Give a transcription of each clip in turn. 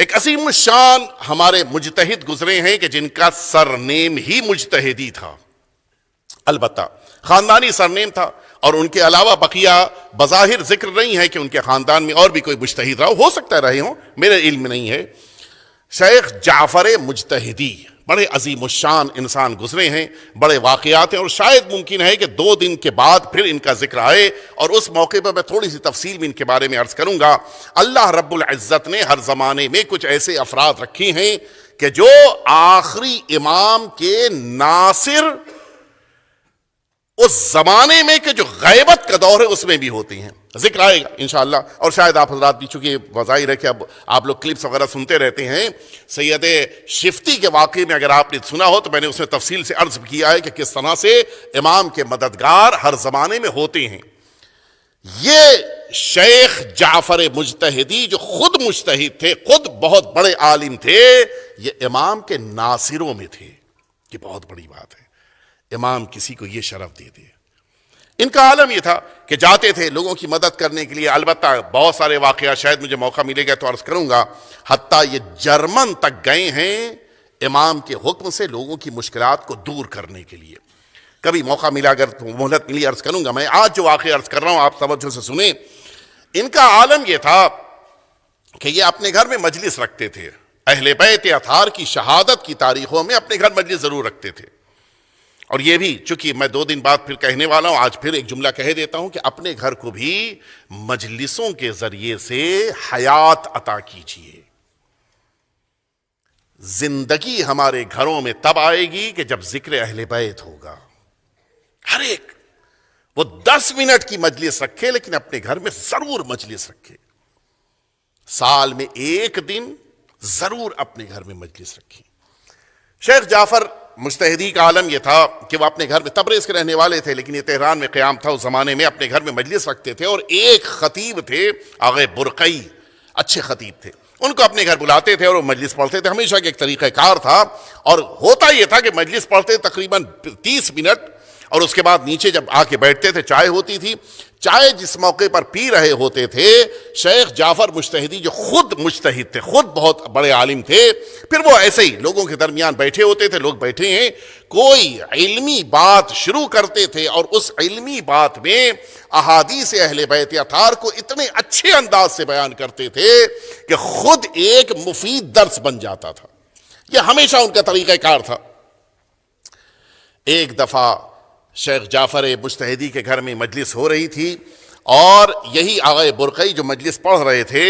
ایک عظیم الشان ہمارے مجتہد گزرے ہیں کہ جن کا سرنیم ہی مجتہدی تھا، البتہ خاندانی سرنیم تھا، اور ان کے علاوہ بقیہ بظاہر ذکر نہیں ہے کہ ان کے خاندان میں اور بھی کوئی مجتہد رہا ہو سکتا ہے رہے ہوں، میرے علم میں نہیں ہے۔ شیخ جعفر مجتہدی بڑے عظیم الشان انسان گزرے ہیں، بڑے واقعات ہیں، اور شاید ممکن ہے کہ 2 دن کے بعد پھر ان کا ذکر آئے، اور اس موقع پر میں تھوڑی سی تفصیل میں ان کے بارے میں عرض کروں گا۔ اللہ رب العزت نے ہر زمانے میں کچھ ایسے افراد رکھے ہیں کہ جو آخری امام کے ناصر اس زمانے میں کہ جو غیبت کا دور ہے اس میں بھی ہوتے ہیں، ذکر آئے گا انشاءاللہ۔ اور شاید آپ حضرات بھی، چونکہ وظاہر ہے کہ اب آپ لوگ کلپس وغیرہ سنتے رہتے ہیں، سید شفتی کے واقعے میں اگر آپ نے سنا ہو تو میں نے اس میں تفصیل سے عرض کیا ہے کہ کس طرح سے امام کے مددگار ہر زمانے میں ہوتے ہیں۔ یہ شیخ جعفر مجتہدی جو خود مجتہد تھے، خود بہت بڑے عالم تھے، یہ امام کے ناصروں میں تھے۔ یہ بہت بڑی بات ہے، امام کسی کو یہ شرف دے دے۔ ان کا عالم یہ تھا کہ جاتے تھے لوگوں کی مدد کرنے کے لیے، البتہ بہت سارے واقعات شاید مجھے موقع ملے گا تو عرض کروں گا، حتیٰ یہ جرمن تک گئے ہیں امام کے حکم سے لوگوں کی مشکلات کو دور کرنے کے لیے۔ کبھی موقع ملا اگر تو مہلت ملی عرض کروں گا۔ میں آج جو واقعہ عرض کر رہا ہوں آپ توجہ سے سنیں۔ ان کا عالم یہ تھا کہ یہ اپنے گھر میں مجلس رکھتے تھے، اہل بیت اطہار کی شہادت کی تاریخوں میں اپنے گھر مجلس ضرور رکھتے تھے۔ اور یہ بھی چونکہ میں 2 دن بعد پھر کہنے والا ہوں، آج پھر ایک جملہ کہہ دیتا ہوں کہ اپنے گھر کو بھی مجلسوں کے ذریعے سے حیات عطا کیجیے۔ زندگی ہمارے گھروں میں تب آئے گی کہ جب ذکر اہل بیت ہوگا۔ ہر ایک وہ 10 منٹ کی مجلس رکھے لیکن اپنے گھر میں ضرور مجلس رکھے، سال میں 1 دن ضرور اپنے گھر میں مجلس رکھے۔ شیخ جعفر مجتہدی کا عالم یہ تھا کہ وہ اپنے گھر میں، تبریز کے رہنے والے تھے لیکن یہ تہران میں قیام تھا اس زمانے میں، اپنے گھر میں مجلس رکھتے تھے، اور ایک خطیب تھے آغا برقعی، اچھے خطیب تھے، ان کو اپنے گھر بلاتے تھے اور وہ مجلس پڑھتے تھے۔ ہمیشہ کے ایک طریقہ کار تھا، اور ہوتا یہ تھا کہ مجلس پڑھتے تقریباً 30 منٹ، اور اس کے بعد نیچے جب آ کے بیٹھتے تھے چائے ہوتی تھی۔ چائے جس موقع پر پی رہے ہوتے تھے، شیخ جعفر مجتہدی جو خود مجتہد تھے، خود بہت بڑے عالم تھے، پھر وہ ایسے ہی لوگوں کے درمیان بیٹھے ہوتے تھے، لوگ بیٹھے ہیں، کوئی علمی بات شروع کرتے تھے، اور اس علمی بات میں احادیث اہل بیت اطہار کو اتنے اچھے انداز سے بیان کرتے تھے کہ خود ایک مفید درس بن جاتا تھا۔ یہ ہمیشہ ان کا طریقہ کار تھا۔ ایک دفعہ شیخ جعفر مجتہدی کے گھر میں مجلس ہو رہی تھی، اور یہی آغا برقعی جو مجلس پڑھ رہے تھے،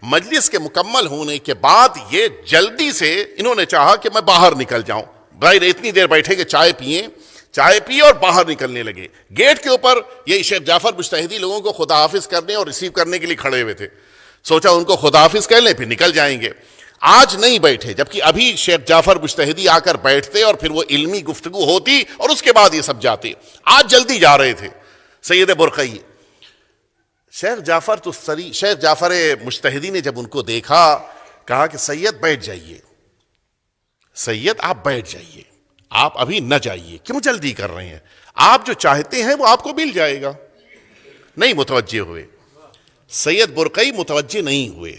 مجلس کے مکمل ہونے کے بعد یہ جلدی سے انہوں نے چاہا کہ میں باہر نکل جاؤں، غیر اتنی دیر بیٹھے کہ چائے پئیں، چائے پی اور باہر نکلنے لگے۔ گیٹ کے اوپر یہ شیخ جعفر مجتہدی لوگوں کو خدا حافظ کرنے اور ریسیو کرنے کے لیے کھڑے ہوئے تھے، سوچا ان کو خدا حافظ کہہ لیں پھر نکل جائیں گے۔ آج نہیں بیٹھے، جبکہ ابھی شیخ جعفر مجتہدی آ کر بیٹھتے اور پھر وہ علمی گفتگو ہوتی اور اس کے بعد یہ سب جاتے۔ آج جلدی جا رہے تھے سید برقعی۔ شیخ جعفر مجتہدی نے جب ان کو دیکھا، کہا کہ سید بیٹھ جائیے، سید آپ بیٹھ جائیے، آپ ابھی نہ جائیے، کیوں جلدی کر رہے ہیں؟ آپ جو چاہتے ہیں وہ آپ کو مل جائے گا۔ نہیں متوجہ ہوئے، سید برقعی متوجہ نہیں ہوئے،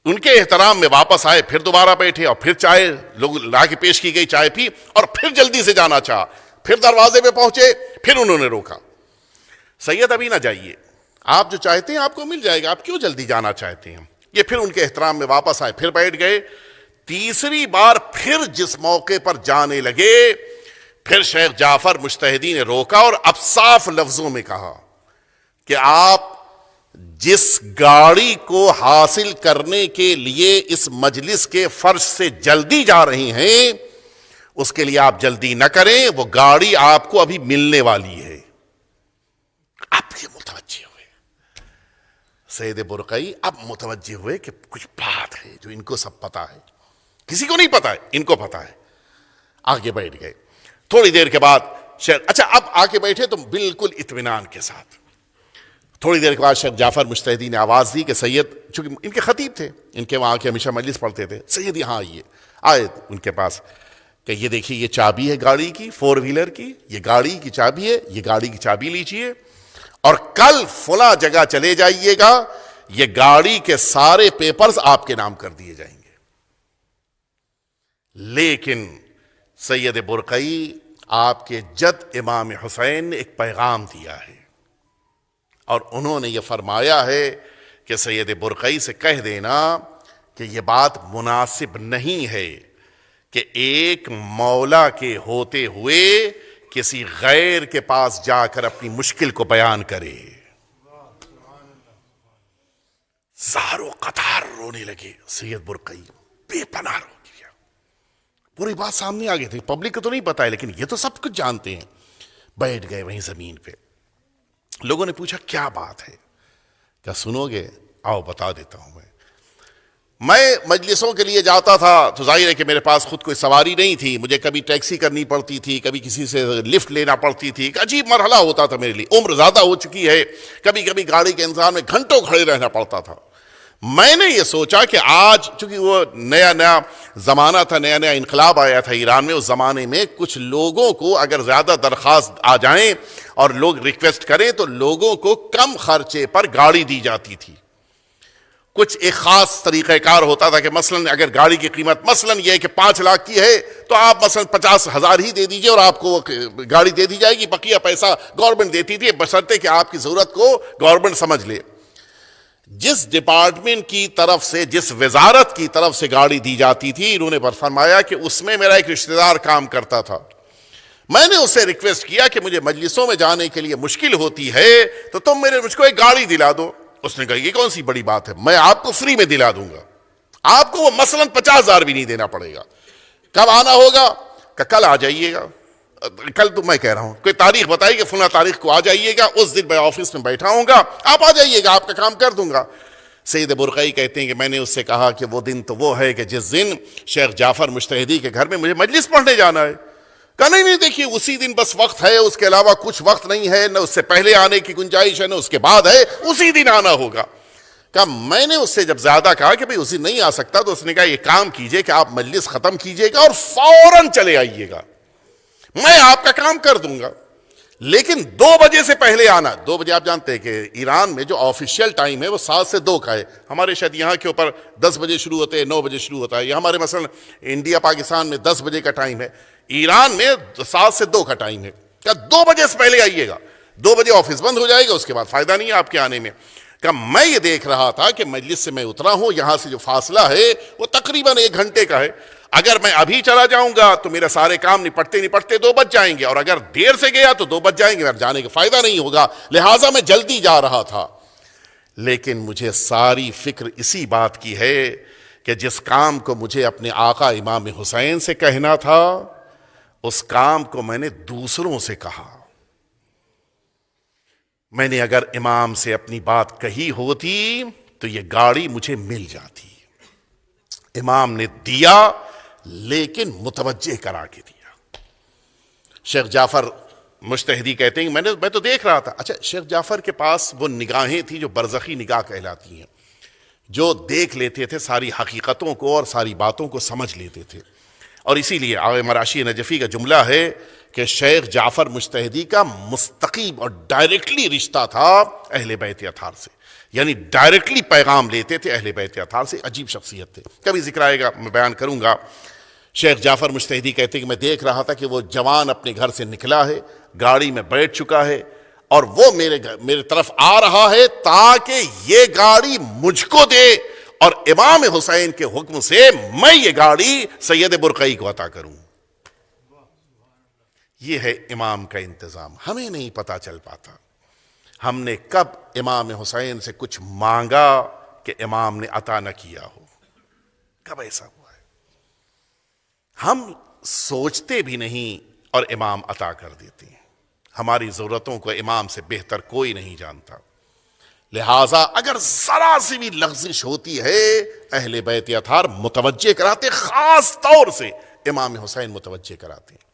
ان کے احترام میں واپس آئے، پھر دوبارہ بیٹھے، اور پھر چائے لوگ لا کے پیش کی گئی، چائے پی، اور پھر جلدی سے جانا چاہا، پھر دروازے پہ پہنچے، پھر انہوں نے روکا، سید ابھی نہ جائیے، آپ جو چاہتے ہیں آپ کو مل جائے گا، آپ کیوں جلدی جانا چاہتے ہیں؟ یہ پھر ان کے احترام میں واپس آئے، پھر بیٹھ گئے۔ تیسری بار پھر جس موقع پر جانے لگے، پھر شیخ جعفر مجتہدی نے روکا اور اب صاف لفظوں میں کہا کہ آپ جس گاڑی کو حاصل کرنے کے لیے اس مجلس کے فرش سے جلدی جا رہی ہیں، اس کے لیے آپ جلدی نہ کریں، وہ گاڑی آپ کو ابھی ملنے والی ہے۔ اب یہ متوجہ ہوئے سید برقعی، اب متوجہ ہوئے کہ کچھ بات ہے جو ان کو سب پتا ہے، کسی کو نہیں پتا ہے، ان کو پتا ہے۔ آگے بیٹھ گئے، تھوڑی دیر کے بعد اچھا اب آگے بیٹھے تو بالکل اطمینان کے ساتھ۔ تھوڑی دیر کے بعد شیخ جعفر مجتہدی نے آواز دی کہ سید، چونکہ ان کے خطیب تھے، ان کے وہاں کے ہمیشہ مجلس پڑھتے تھے، سید یہاں آئیے۔ آئے ان کے پاس کہ یہ دیکھیے یہ چابی ہے گاڑی کی، 4 ویلر کی، یہ گاڑی کی چابی ہے، یہ گاڑی کی چابی لیجئے، اور کل فلاں جگہ چلے جائیے گا، یہ گاڑی کے سارے پیپرز آپ کے نام کر دیے جائیں گے۔ لیکن سید برقعی آپ کے جد امام حسین نے ایک پیغام دیا ہے، اور انہوں نے یہ فرمایا ہے کہ سید برقعی سے کہہ دینا کہ یہ بات مناسب نہیں ہے کہ ایک مولا کے ہوتے ہوئے کسی غیر کے پاس جا کر اپنی مشکل کو بیان کرے۔ زارو قطار رونے لگے، سید برقعی بے پناہ رو گیا۔ پوری بات سامنے آ گئی تھی، پبلک کو تو نہیں پتا ہے لیکن یہ تو سب کچھ جانتے ہیں۔ بیٹھ گئے وہیں زمین پہ۔ لوگوں نے پوچھا کیا بات ہے؟ کیا سنو گے؟ آؤ بتا دیتا ہوں۔ میں مجلسوں کے لیے جاتا تھا تو ظاہر ہے کہ میرے پاس خود کوئی سواری نہیں تھی، مجھے کبھی ٹیکسی کرنی پڑتی تھی، کبھی کسی سے لفٹ لینا پڑتی تھی۔ ایک عجیب مرحلہ ہوتا تھا میرے لیے، عمر زیادہ ہو چکی ہے، کبھی کبھی گاڑی کے انتظار میں گھنٹوں کھڑے رہنا پڑتا تھا۔ میں نے یہ سوچا کہ آج چونکہ وہ نیا زمانہ تھا، نیا انقلاب آیا تھا ایران میں، اس زمانے میں کچھ لوگوں کو اگر زیادہ درخواست آ جائیں اور لوگ ریکویسٹ کریں تو لوگوں کو کم خرچے پر گاڑی دی جاتی تھی۔ کچھ ایک خاص طریقہ کار ہوتا تھا کہ مثلاً اگر گاڑی کی قیمت مثلاً یہ ہے کہ 5 لاکھ کی ہے تو آپ مثلاً 50,000 ہی دے دیجئے اور آپ کو گاڑی دے دی جائے گی، بقیہ پیسہ گورنمنٹ دیتی تھی، بشرطے کہ آپ کی ضرورت کو گورنمنٹ سمجھ لے۔ جس ڈپارٹمنٹ کی طرف سے، جس وزارت کی طرف سے گاڑی دی جاتی تھی، انہوں نے فرمایا کہ اس میں میرا ایک رشتہ دار کام کرتا تھا۔ میں نے اس سے ریکویسٹ کیا کہ مجھے مجلسوں میں جانے کے لیے مشکل ہوتی ہے تو تم مجھ کو ایک گاڑی دلا دو۔ اس نے کہا یہ کون سی بڑی بات ہے، میں آپ کو فری میں دلا دوں گا، آپ کو وہ مثلاً 50,000 بھی نہیں دینا پڑے گا۔ کب آنا ہوگا؟ کہ کل آ جائیے گا۔ کل تو میں کہہ رہا ہوں کوئی تاریخ بتائی کہ فلاں تاریخ کو آ جائیے گا، اس دن میں آفس میں بیٹھا ہوں گا، آپ آ جائیے گا، آپ کا کام کر دوں گا۔ سید برقعی کہتے ہیں کہ میں نے اس سے کہا کہ وہ دن تو وہ ہے کہ جس دن شیخ جعفر مجتہدی کے گھر میں مجھے مجلس پڑھنے جانا ہے۔ کہا نہیں دیکھیے اسی دن بس وقت ہے، اس کے علاوہ کچھ وقت نہیں ہے، نہ اس سے پہلے آنے کی گنجائش ہے نہ اس کے بعد ہے، اسی دن آنا ہوگا۔ کہا میں نے اس سے جب زیادہ کہا کہ بھئی اسی دن نہیں آ سکتا تو اس نے کہا یہ کام کیجئے کہ آپ مجلس ختم کیجئے گا اور فوراً چلے آئیے گا، میں آپ کا کام کر دوں گا، لیکن 2 بجے سے پہلے آنا۔ 2 بجے آپ جانتے ہیں کہ ایران میں جو آفیشیل ٹائم ہے وہ 7 سے 2 کا ہے، ہمارے شاید یہاں کے اوپر 10 بجے شروع ہوتے ہیں، 9 بجے شروع ہوتا ہے، یہ ہمارے مثلا انڈیا پاکستان میں 10 بجے کا ٹائم ہے، ایران میں 7 سے 2 کا ٹائم ہے۔ کہا 2 بجے سے پہلے آئیے گا، 2 بجے آفس بند ہو جائے گا، اس کے بعد فائدہ نہیں ہے آپ کے آنے میں۔ کہ میں یہ دیکھ رہا تھا کہ مجلس سے میں اترا ہوں، یہاں سے جو فاصلہ ہے وہ تقریباً 1 گھنٹے کا ہے، اگر میں ابھی چلا جاؤں گا تو میرے سارے کام نپٹتے 2 بج جائیں گے، اور اگر دیر سے گیا تو 2 بج جائیں گے، میرے جانے کا فائدہ نہیں ہوگا، لہٰذا میں جلدی جا رہا تھا۔ لیکن مجھے ساری فکر اسی بات کی ہے کہ جس کام کو مجھے اپنے آقا امام حسین سے کہنا تھا اس کام کو میں نے دوسروں سے کہا۔ میں نے اگر امام سے اپنی بات کہی ہوتی تو یہ گاڑی مجھے مل جاتی۔ امام نے دیا لیکن متوجہ کرا کے دیا۔ شیخ جعفر مجتہدی کہتے ہیں میں تو دیکھ رہا تھا، اچھا شیخ جعفر کے پاس وہ نگاہیں تھیں جو برزخی نگاہ کہلاتی ہیں، جو دیکھ لیتے تھے ساری حقیقتوں کو اور ساری باتوں کو سمجھ لیتے تھے، اور اسی لیے آغا مراشی نجفی کا جملہ ہے کہ شیخ جعفر مجتہدی کا مستقیم اور ڈائریکٹلی رشتہ تھا اہل بیت اطہار سے، یعنی ڈائریکٹلی پیغام لیتے تھے اہل بیت اطہار سے۔ عجیب شخصیت تھے، کبھی ذکر آئے گا میں بیان کروں گا۔ شیخ جعفر مجتہدی کہتے ہیں کہ میں دیکھ رہا تھا کہ وہ جوان اپنے گھر سے نکلا ہے، گاڑی میں بیٹھ چکا ہے اور وہ میرے طرف آ رہا ہے تاکہ یہ گاڑی مجھ کو دے اور امام حسین کے حکم سے میں یہ گاڑی سید برقعی کو عطا کروں۔ یہ ہے امام کا انتظام۔ ہمیں نہیں پتا چل پاتا ہم نے کب امام حسین سے کچھ مانگا کہ امام نے عطا نہ کیا ہو، کب ایسا ہوا ہے؟ ہم سوچتے بھی نہیں اور امام عطا کر دیتے ہیں۔ ہماری ضرورتوں کو امام سے بہتر کوئی نہیں جانتا، لہٰذا اگر ذرا سی بھی لغزش ہوتی ہے اہل بیت اطہار متوجہ کراتے، خاص طور سے امام حسین متوجہ کراتے ہیں۔